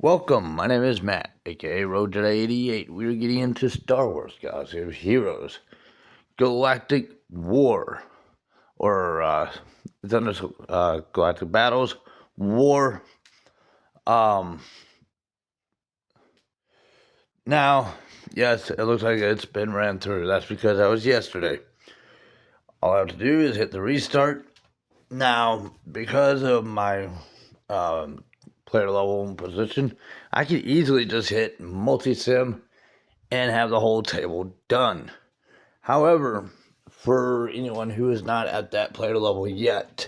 Welcome, my name is Matt, aka Road Jedi 88. We're getting into Star Wars Galaxy of Heroes, Galactic War, or it's under Galactic Battles, War. Now, yes, it looks like it's been ran through. That's because that was yesterday. All I have to do is hit the restart. Now, because of my player level position, I can easily just hit multi-sim and have the whole table done. However, for anyone who is not at that player level yet,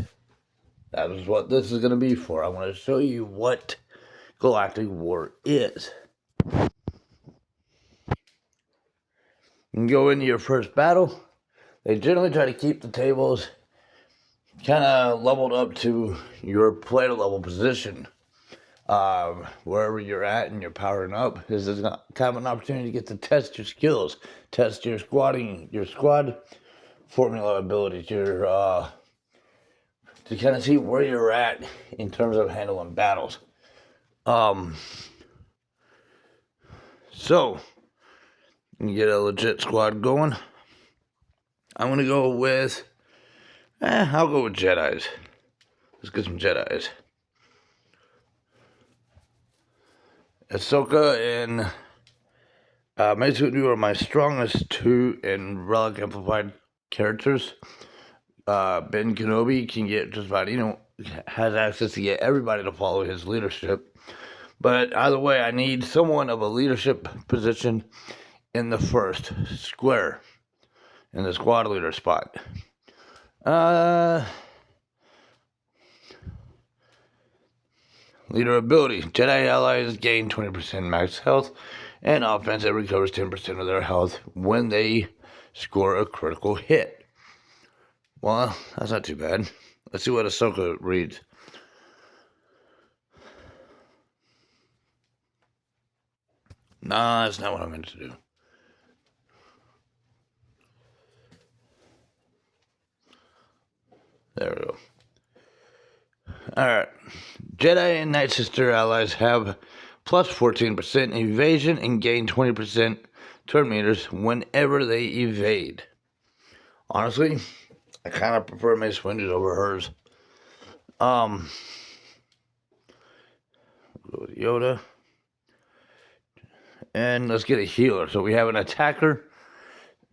that is what this is going to be for. I want to show you what Galactic War is. You can go into your first battle. They generally try to keep the tables kind of leveled up to your player level position. Wherever you're at and you're powering up, this is kind of an opportunity to get to test your skills, test your squad formula abilities, to kind of see where you're at in terms of handling battles. So you get a legit squad going. I'm gonna go with, I'll go with Jedis. Let's get some Jedis. Ahsoka and Mace Windu are my strongest two in Relic Amplified characters. Ben Kenobi can get just about, has access to get everybody to follow his leadership. But either way, I need someone of a leadership position in the first square, in the squad leader spot. Leader ability. Jedi allies gain 20% max health and offense that recovers 10% of their health when they score a critical hit. Well, that's not too bad. Let's see what Ahsoka reads. Nah, that's not what I meant to do. There we go. Alright. Jedi and Night Sister allies have plus 14% evasion and gain 20% turn meters whenever they evade. Honestly, I kind of prefer Mace Windu over hers. Go with Yoda. And let's get a healer. So we have an attacker,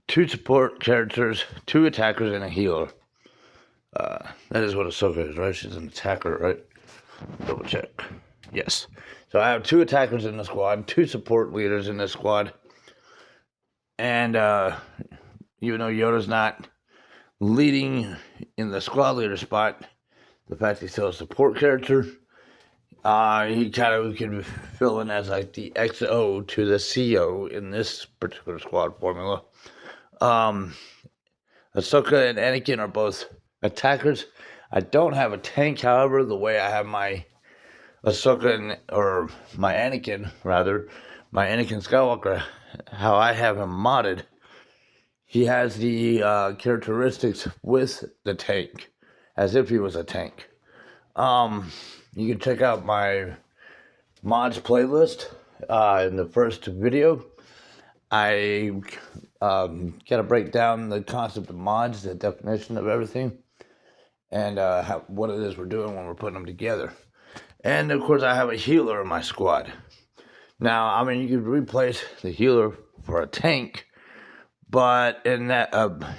two support characters, two attackers, and a healer. That is what Ahsoka is, right? She's an attacker, right? Double check. Yes. So I have two attackers in the squad, two support leaders in this squad. And even though Yoda's not leading in the squad leader spot, the fact he's still a support character, he kind of can fill in as like the XO to the CO in this particular squad formula. Ahsoka and Anakin are both attackers. I don't have a tank, however, the way I have my Ahsoka, my Anakin Skywalker, how I have him modded, he has the characteristics with the tank, as if he was a tank. You can check out my mods playlist in the first video. I kind of break down the concept of mods, the definition of everything, and what it is we're doing when we're putting them together. And of course, I have a healer in my squad. Now, I mean, you could replace the healer for a tank, but in that,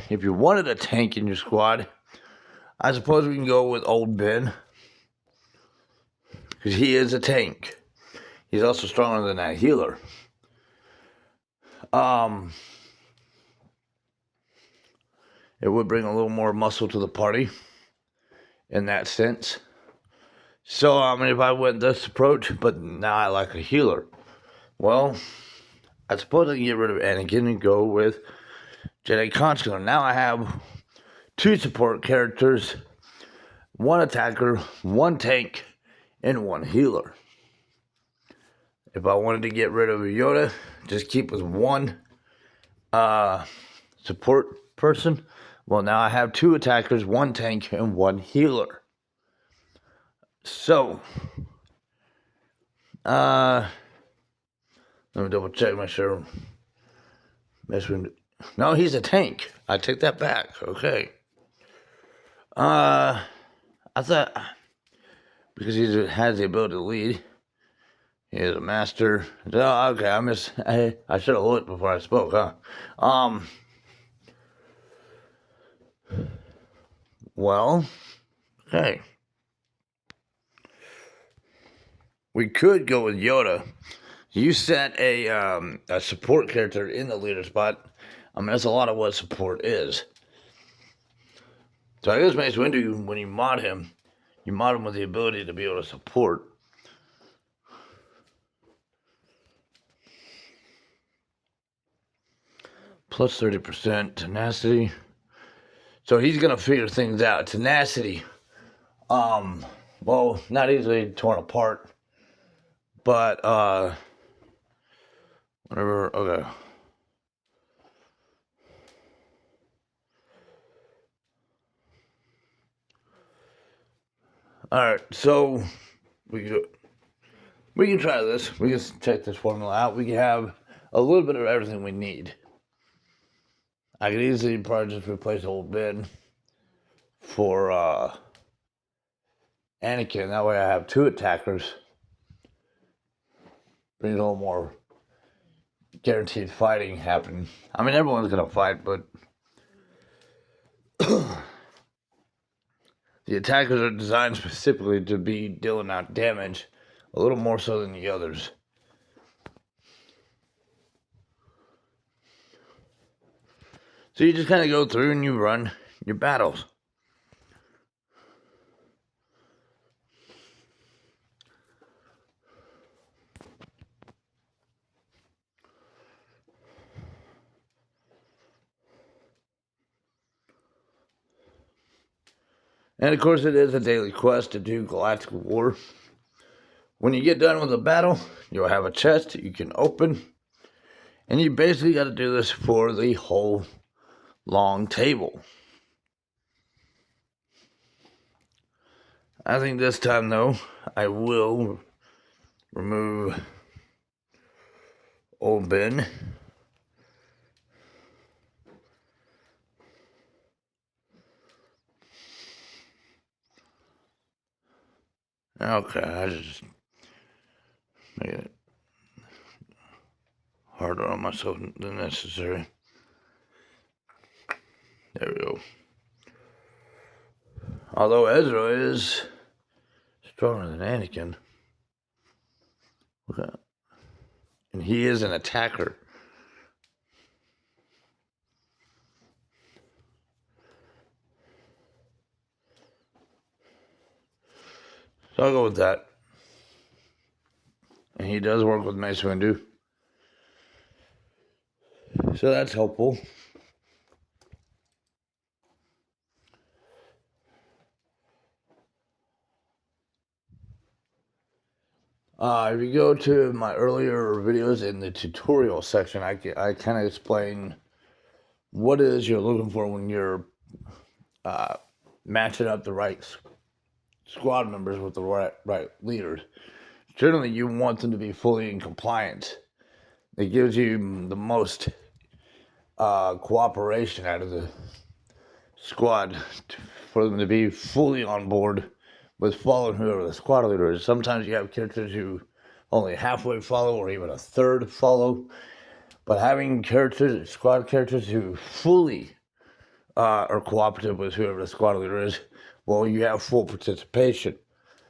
if you wanted a tank in your squad, I suppose we can go with old Ben, because he is a tank. He's also stronger than that healer. It would bring a little more muscle to the party in that sense. So, I mean, if I went this approach, but now I like a healer, well, I suppose I can get rid of Anakin and go with Jedi Consular. Now I have two support characters, one attacker, one tank, and one healer. If I wanted to get rid of Yoda, just keep with one support person. Well, now I have two attackers, one tank, and one healer. So, Let me double check, make sure. No, he's a tank. I take that back. Okay. I thought because he has the ability to lead, he is a master. Oh, okay, I should have looked before I spoke, huh? Well, okay. We could go with Yoda. You set a support character in the leader spot. I mean, that's a lot of what support is. So I guess Mace Windu, when you mod him with the ability to be able to support. Plus 30% tenacity. So he's gonna figure things out. Tenacity. Well, not easily torn apart. But whatever, okay. Alright, so we can try this. We can check this formula out. We can have a little bit of everything we need. I could easily probably just replace the whole bin for Anakin. That way I have 2 attackers. Brings a little more guaranteed fighting happening. I mean, everyone's gonna fight, but the attackers are designed specifically to be dealing out damage a little more so than the others. So you just kind of go through and you run your battles. And of course, it is a daily quest to do Galactic War. When you get done with the battle, you'll have a chest you can open. And you basically got to do this for the whole long table. I think this time, though, I will remove old Ben. Okay, I just made it harder on myself than necessary. There we go. Although Ezra is stronger than Anakin. Okay. And he is an attacker. So I'll go with that. And he does work with Mace Windu. So that's helpful. If you go to my earlier videos in the tutorial section, I kind of explain what it is you're looking for when you're matching up the right squad members with the right leaders. Generally, you want them to be fully in compliance. It gives you the most cooperation out of the squad for them to be fully on board with following whoever the squad leader is. Sometimes you have characters who only halfway follow or even a third follow. But having squad characters who fully are cooperative with whoever the squad leader is, well, you have full participation.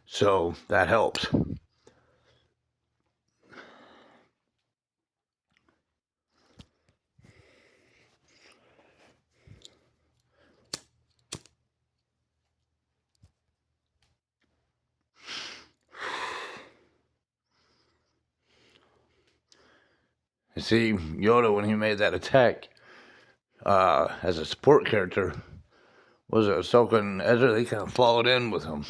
So that helps. You see, Yoda, when he made that attack as a support character, was Ahsoka and Ezra, they kind of followed in with him.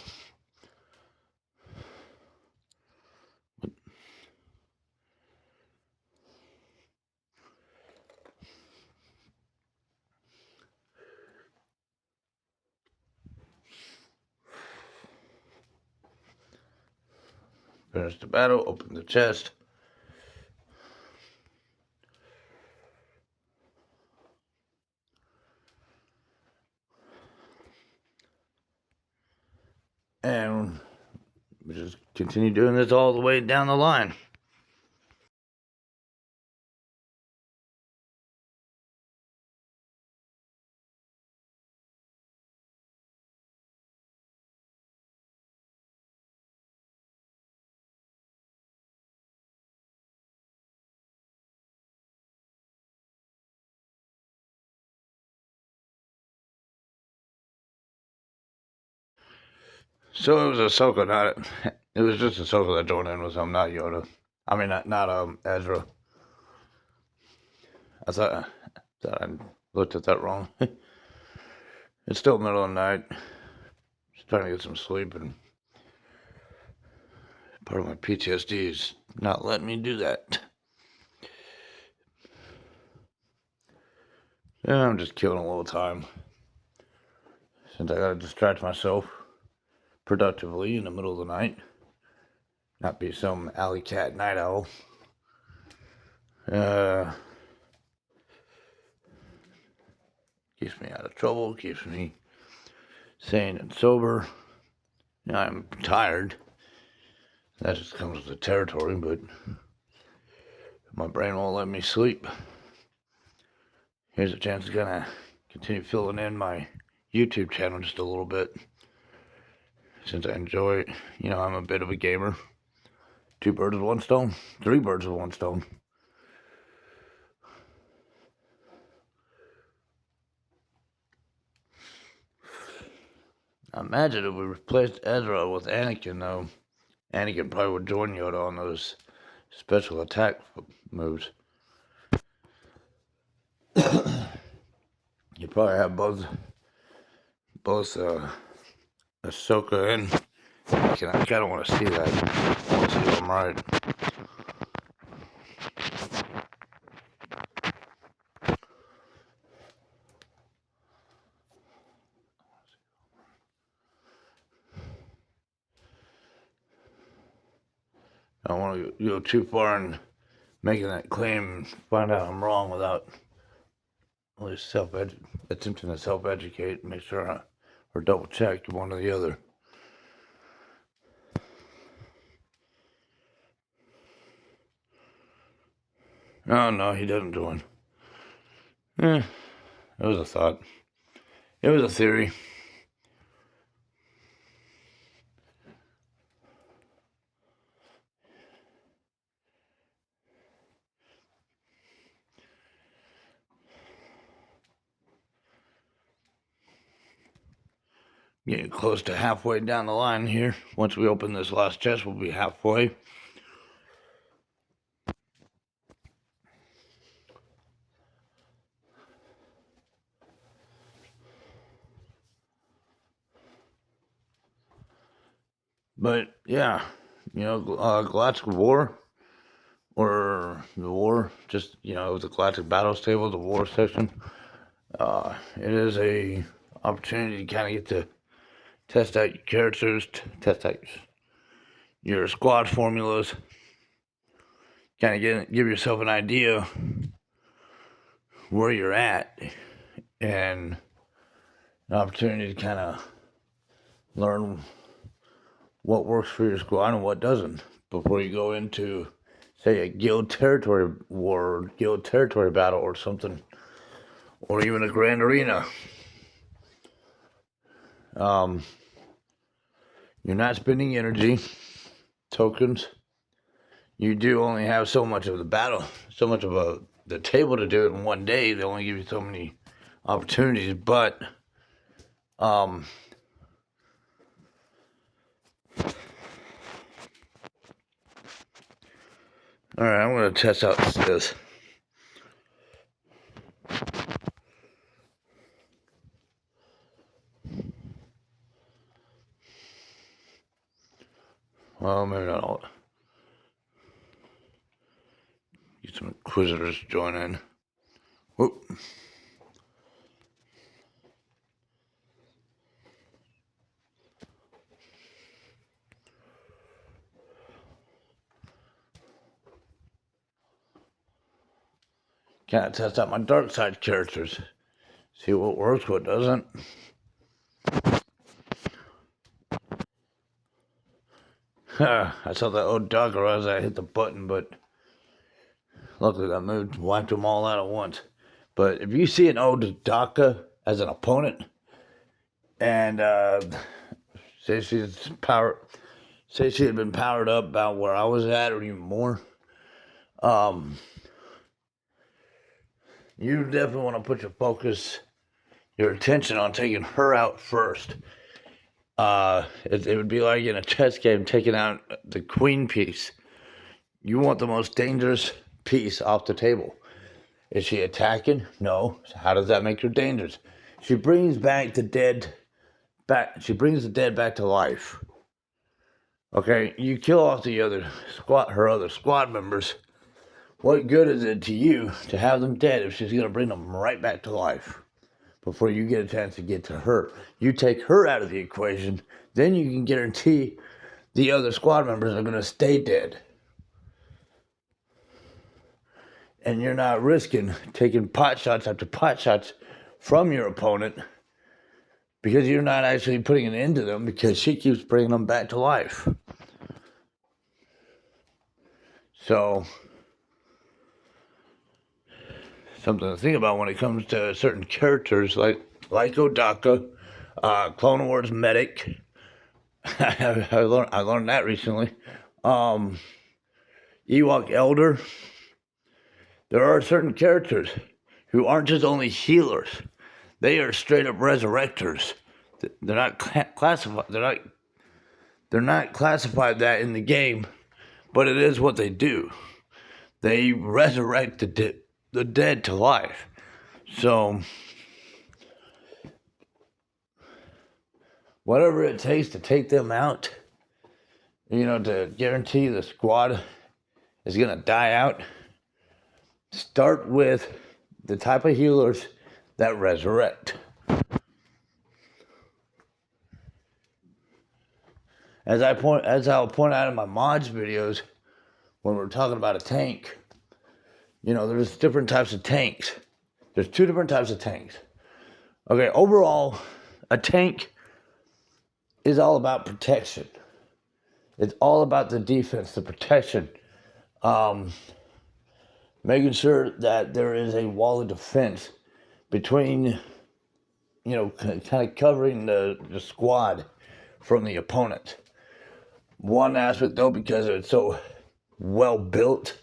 Finish the battle, open the chest. And we just continue doing this all the way down the line. So it was Ahsoka, it was just Ahsoka that joined in with him, not Yoda. I mean, not Ezra. I thought I looked at that wrong. It's still middle of the night. Just trying to get some sleep, and part of my PTSD is not letting me do that. Yeah, I'm just killing a little time. Since I gotta distract myself productively in the middle of the night. Not be some alley cat night owl. Keeps me out of trouble, keeps me sane and sober. I'm tired. That just comes with the territory, but my brain won't let me sleep. Here's a chance to kind of continue filling in my YouTube channel just a little bit. Since I enjoy it, I'm a bit of a gamer. 2 birds with 1 stone. 3 birds with 1 stone. I imagine if we replaced Ezra with Anakin, though, Anakin probably would join Yoda on those special attack moves. You probably have both Ahsoka and Anakin. I kind of want to see that. I want to see if I'm right. I don't want to go too far in making that claim and find out I'm wrong without at least attempting to self-educate and make sure or double check one or the other. No, he doesn't join. It was a thought. It was a theory. Getting close to halfway down the line here. Once we open this last chest, we'll be halfway. But yeah, Galactic War, or the War, just it was a Galactic Battles table, the War section. It is a opportunity to kind of get to test out your characters, test out your squad formulas, kind of give yourself an idea where you're at, and an opportunity to kind of learn what works for your squad and what doesn't before you go into, say, a guild territory war, or guild territory battle, or something, or even a grand arena. You're not spending energy, tokens. You do only have so much of the battle, so much of the table to do it in one day. They only give you so many opportunities, but all right, I'm going to test out this. Well, maybe not all. Get some inquisitors to join in. Whoop. Kind of test out my dark side characters. See what works, what doesn't. I saw that old dogger as I hit the button, but luckily that move wiped them all out at once. But if you see an old Daka as an opponent, and say she had been powered up about where I was at, or even more, you definitely want to put your attention on taking her out first. It would be like in a chess game taking out the queen piece. You want the most dangerous piece off the table. Is she attacking? No. So how does that make her dangerous? She brings back the dead back. She brings the dead back to life. Okay, you kill off her other squad members. What good is it to you to have them dead if she's gonna bring them right back to life before you get a chance to get to her? You take her out of the equation, then you can guarantee the other squad members are gonna stay dead. And you're not risking taking pot shots after pot shots from your opponent because you're not actually putting an end to them because she keeps bringing them back to life. So, something to think about when it comes to certain characters like Odaka, Clone Wars Medic. I learned that recently. Ewok Elder. There are certain characters who aren't just only healers; they are straight up resurrectors. They're not classified. They're not classified that in the game, but it is what they do. They resurrect the dead to life. So, whatever it takes to take them out, to guarantee the squad is gonna die out. Start with the type of healers that resurrect. As I'll point out in my mods videos, when we're talking about a tank, there's different types of tanks. There's 2 different types of tanks. Okay, overall, a tank is all about protection. It's all about the defense, the protection. Making sure that there is a wall of defense between, kind of covering the squad from the opponent. One aspect, though, because it's so well built,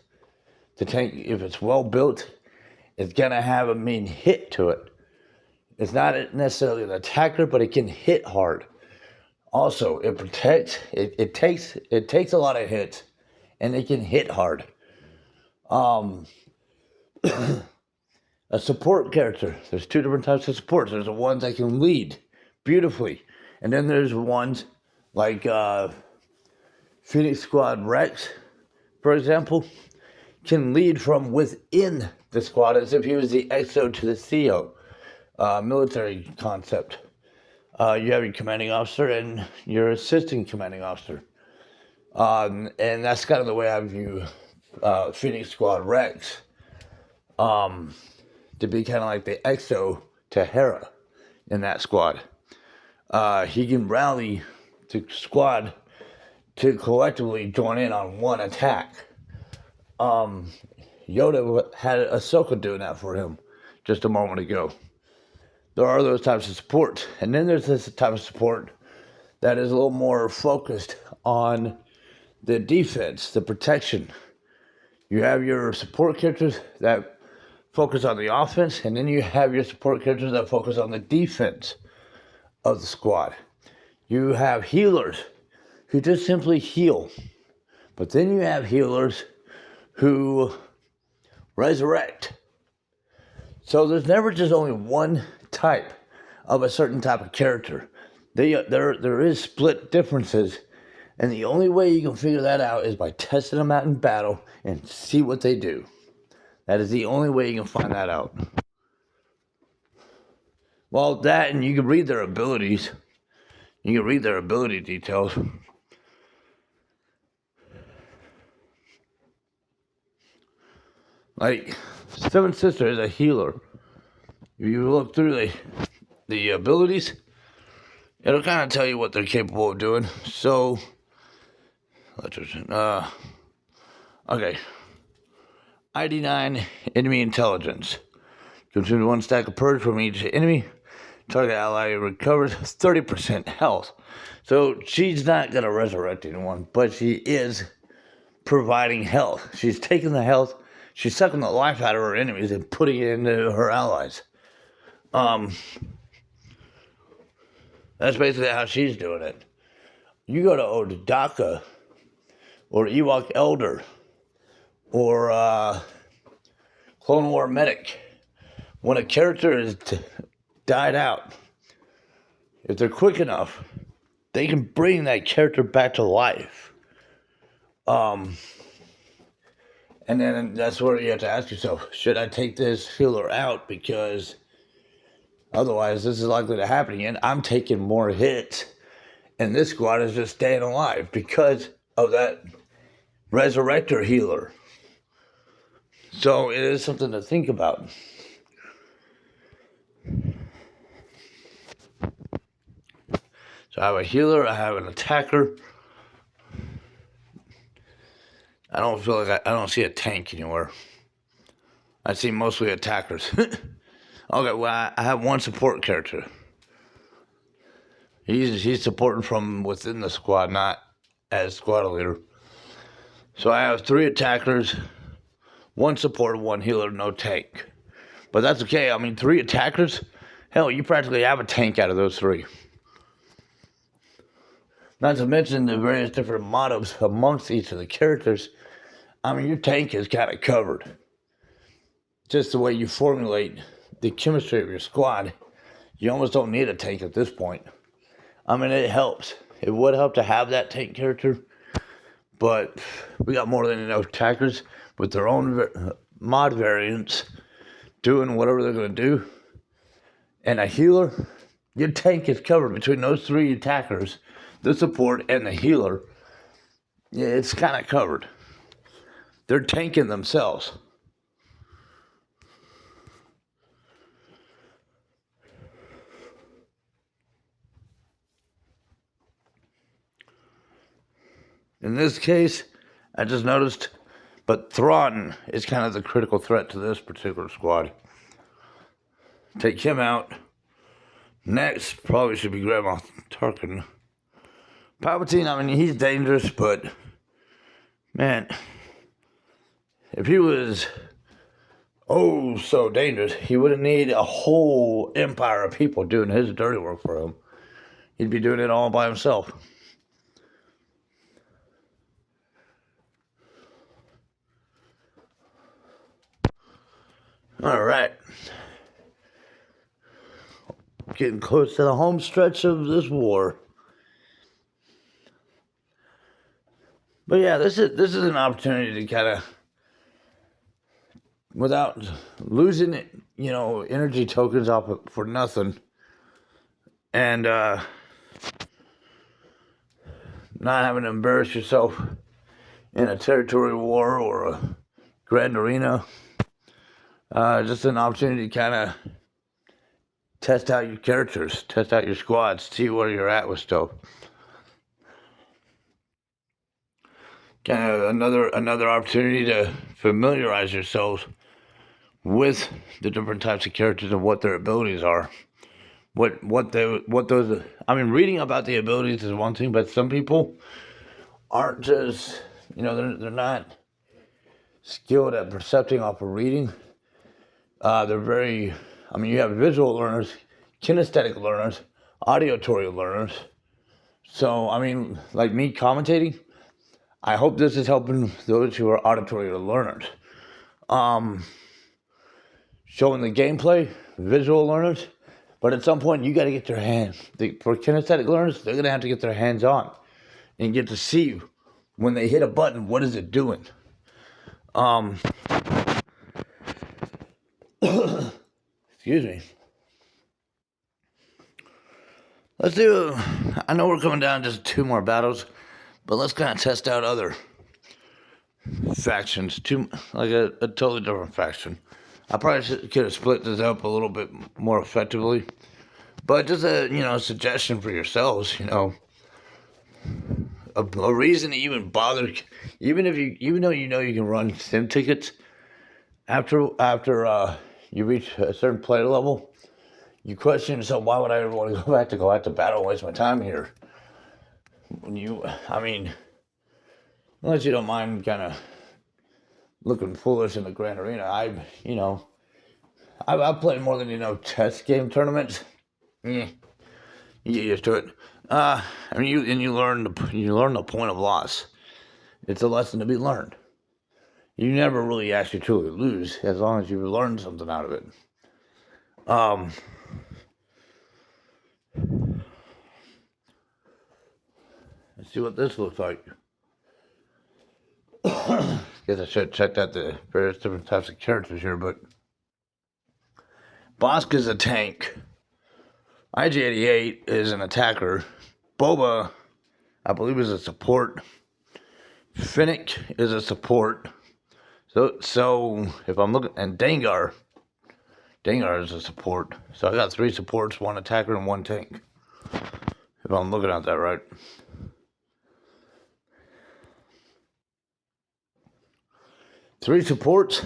the tank, if it's well built, it's going to have a mean hit to it. It's not necessarily an attacker, but it can hit hard. Also, it protects, it takes a lot of hits, and it can hit hard. A support character. There's 2 different types of supports. There's the ones that can lead beautifully, and then there's ones like Phoenix Squad Rex, for example, can lead from within the squad as if he was the XO to the CO. Military concept. You have your commanding officer and your assistant commanding officer. And that's kind of the way I view Phoenix Squad Rex. To be kind of like the XO to Hera in that squad. He can rally the squad to collectively join in on one attack. Yoda had Ahsoka doing that for him just a moment ago. There are those types of support. And then there's this type of support that is a little more focused on the defense, the protection. You have your support characters that focus on the offense, and then you have your support characters that focus on the defense of the squad. You have healers who just simply heal. But then you have healers who resurrect. So there's never just only one type of a certain type of character. There is split differences, and the only way you can figure that out is by testing them out in battle and see what they do. That is the only way you can find that out. Well, that, and you can read their abilities. You can read their ability details. Like, Seventh Sister is a healer. If you look through the abilities, it'll kind of tell you what they're capable of doing. So, okay. ID 9, enemy intelligence. Consume 1 stack of purge from each enemy. Target ally recovers 30% health. So she's not going to resurrect anyone, but she is providing health. She's taking the health, she's sucking the life out of her enemies and putting it into her allies. That's basically how she's doing it. You go to Odaka, or Ewok Elder, or Clone War Medic. When a character is died out, if they're quick enough, they can bring that character back to life. And then that's where you have to ask yourself, should I take this healer out? Because otherwise this is likely to happen again. I'm taking more hits, and this squad is just staying alive because of that resurrector healer. So it is something to think about. So I have a healer, I have an attacker. I don't feel like I don't see a tank anywhere. I see mostly attackers. Okay, well, I have one support character. He's supporting from within the squad, not as squad leader. So I have 3 attackers, 1 support, 1 healer, no tank. But that's okay. I mean, 3 attackers? Hell, you practically have a tank out of those 3. Not to mention the various different mottos amongst each of the characters. I mean, your tank is kind of covered. Just the way you formulate the chemistry of your squad, you almost don't need a tank at this point. I mean, it helps. It would help to have that tank character, but we got more than enough attackers with their own mod variants doing whatever they're going to do. And a healer, your tank is covered between those 3 attackers, the support, and the healer. Yeah, it's kind of covered. They're tanking themselves. In this case, I just noticed, but Thrawn is kind of the critical threat to this particular squad. Take him out. Next, probably should be Grandma Tarkin. Palpatine, I mean, he's dangerous, but man, if he was so dangerous, he wouldn't need a whole empire of people doing his dirty work for him. He'd be doing it all by himself. All right. Getting close to the home stretch of this war. But yeah, this is an opportunity to kind of, without losing, energy tokens off for nothing, and not having to embarrass yourself in a territory war or a grand arena. Just an opportunity to kind of test out your characters, test out your squads, see where you're at with stuff. Kind of another opportunity to familiarize yourselves with the different types of characters and what their abilities are. What those. I mean, reading about the abilities is one thing, but some people aren't just, they're not skilled at percepting off of reading. They're very, you have visual learners, kinesthetic learners, auditory learners. So, like me commentating, I hope this is helping those who are auditory learners. Showing the gameplay, visual learners, but at some point you got to get their hands. For kinesthetic learners, they're going to have to get their hands on and get to see when they hit a button, what is it doing? Excuse me. Let's do, I know we're coming down to just 2 more battles, but let's kind of test out other factions, like a totally different faction. I probably could have split this up a little bit more effectively. But just a suggestion for yourselves, a reason to even bother, even though you know you can run sim tickets after you reach a certain player level, you question yourself, why would I ever want to go back to battle and waste my time here? Unless you don't mind kind of looking foolish in the grand arena, I've played more than chess game tournaments. Yeah, you get used to it. You learn the point of loss. It's a lesson to be learned. You never really actually truly lose as long as you learn something out of it. Let's see what this looks like. Guess I should check out the various different types of characters here, but Bosk is a tank. IG-88 is an attacker. Boba, I believe, is a support. Finnick is a support. So if I'm looking, and Dengar is a support. So I got 3 supports, 1 attacker, and 1 tank. If I'm looking at that right. Three supports.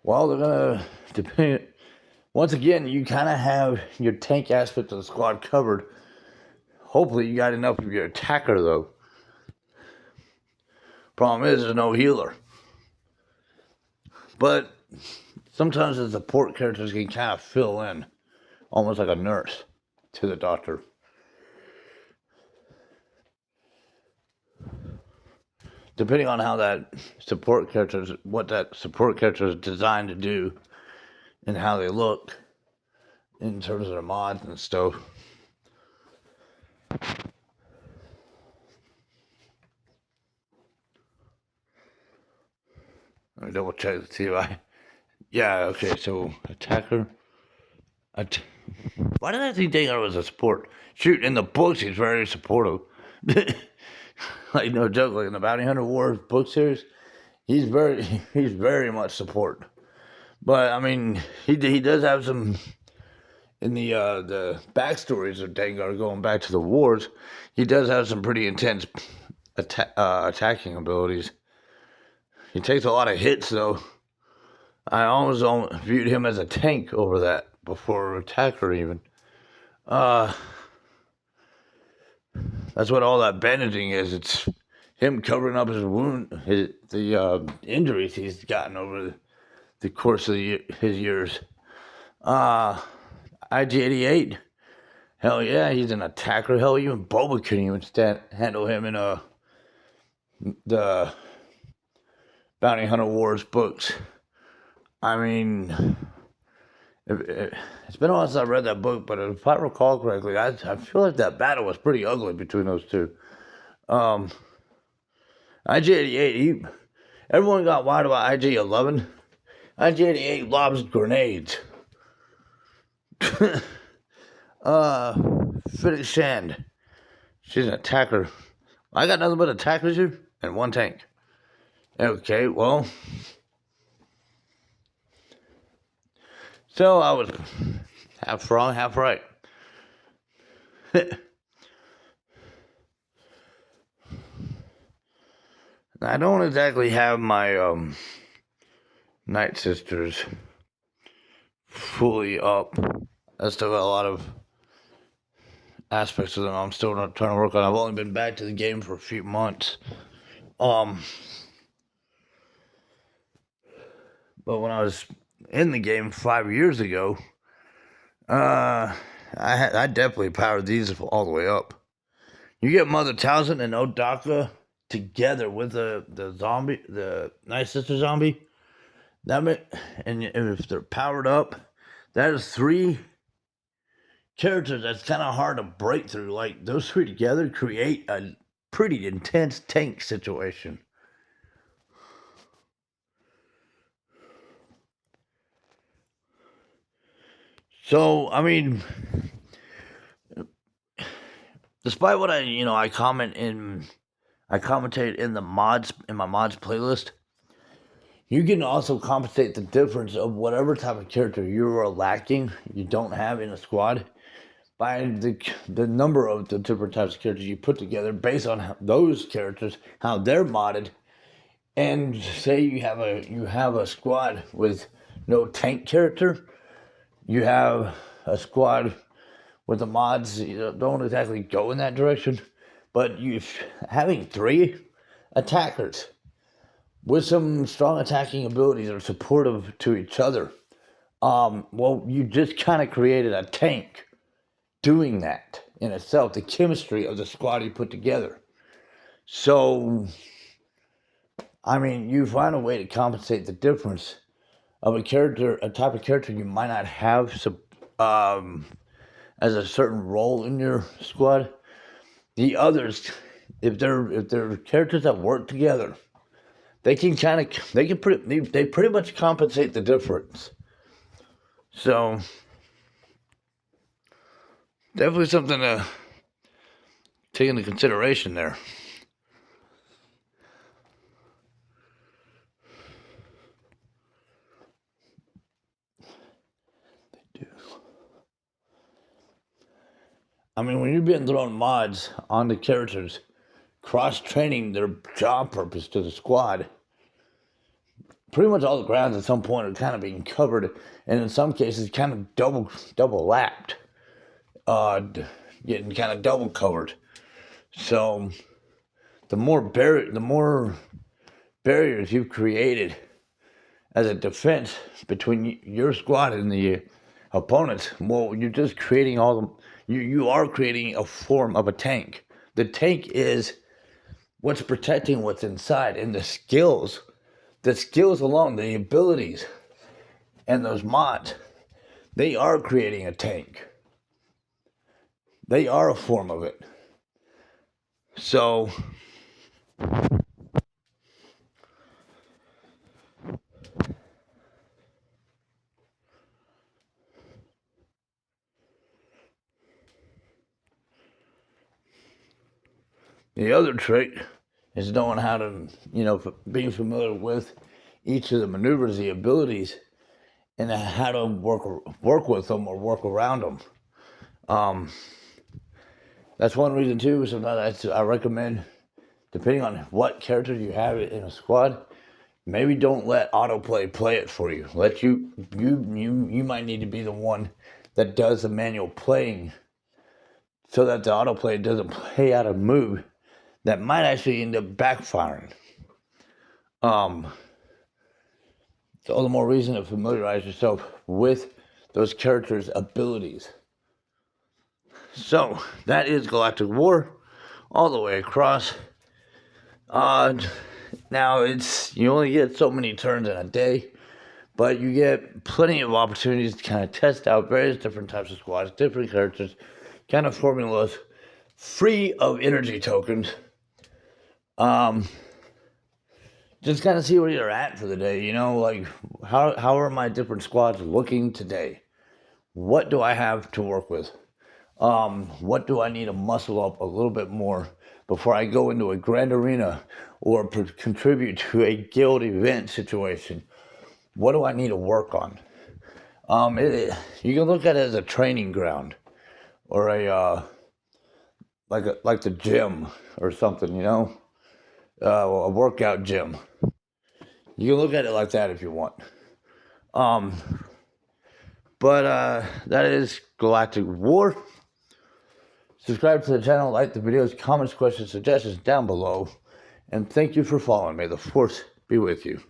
Well, they're gonna depend. Once again, you kind of have your tank aspect of the squad covered. Hopefully, you got enough of your attacker though. Problem is, there's no healer. But sometimes the support characters can kind of fill in, almost like a nurse to the doctor. Depending on how what that support character is designed to do, and how they look in terms of their mods and stuff. Let me double check to see if yeah, okay, so attacker. Why did I think Dengar was a support? Shoot, in the books he's very supportive. Like, no joke, like in the Bounty Hunter Wars book series, he's very much support. But I mean, he does have some in the backstories of Dengar going back to the wars. He does have some pretty intense attacking abilities. He takes a lot of hits though. I always viewed him as a tank over that before attacker even. That's what all that bandaging is. It's him covering up his wound, the injuries he's gotten over the course of his years. IG-88, hell yeah, he's an attacker. Hell, even Boba couldn't even handle him in the Bounty Hunter Wars books. I mean, it's been a while since I read that book, but if I recall correctly, I feel like that battle was pretty ugly between those two. IG-88, everyone got wild about IG-11. IG-88 lobs grenades. Finnick Shand, she's an attacker. I got nothing but attackers here and 1 tank. Okay, well, so I was half wrong, half right. I don't exactly have my Night Sisters fully up. I still got a lot of aspects of them I'm still not trying to work on. I've only been back to the game for a few months. But when I was in the game 5 years ago, I definitely powered these all the way up. You get Mother Townsend and Odaka together with the zombie, the Night Sister zombie. And if they're powered up, that is 3 characters that's kind of hard to break through. Like, those 3 together create a pretty intense tank situation. So, I mean, despite what I commentate in my mods playlist, You can also compensate the difference of whatever type of character you are lacking, you don't have in a squad, by the number of the different types of characters you put together based on those characters, how they're modded. And say you have a squad with no tank character, you have a squad with the mods don't exactly go in that direction, but having 3 attackers with some strong attacking abilities or supportive to each other, well, you just kind of created a tank doing that in itself, the chemistry of the squad you put together. So, I mean, you find a way to compensate the difference of a type of character you might not have as a certain role in your squad. The others, if they're characters that work together, they pretty much compensate the difference. So definitely something to take into consideration there. They do. I mean, when you're being thrown mods on the characters, cross-training their job purpose to the squad, pretty much all the grounds at some point are kind of being covered, and in some cases, kind of double lapped, getting kind of double covered. So, the more barriers you've created as a defense between your squad and the opponents, well, you're just creating you are creating a form of a tank. The tank is what's protecting what's inside, and the skills alone, the abilities, and those mods, they are creating a tank. They are a form of it. So, the other trick is knowing how to, being familiar with each of the maneuvers, the abilities, and how to work with them or work around them. That's one reason too. Sometimes I recommend, depending on what character you have in a squad, maybe don't let autoplay play it for you. You might need to be the one that does the manual playing, so that the autoplay doesn't play out a move that might actually end up backfiring. So all the more reason to familiarize yourself with those characters' abilities. So that is Galactic War, all the way across. Now you only get so many turns in a day, but you get plenty of opportunities to kind of test out various different types of squads, different characters, kind of formulas, free of energy tokens. Just kind of see where you're at for the day, like how are my different squads looking today? What do I have to work with? What do I need to muscle up a little bit more before I go into a grand arena or contribute to a guild event situation? What do I need to work on? You can look at it as a training ground, or like the gym or something, a workout gym. You can look at it like that if you want. But that is Galactic War. Subscribe to the channel, like the videos, comments, questions, suggestions down below. And thank you for following. May the Force be with you.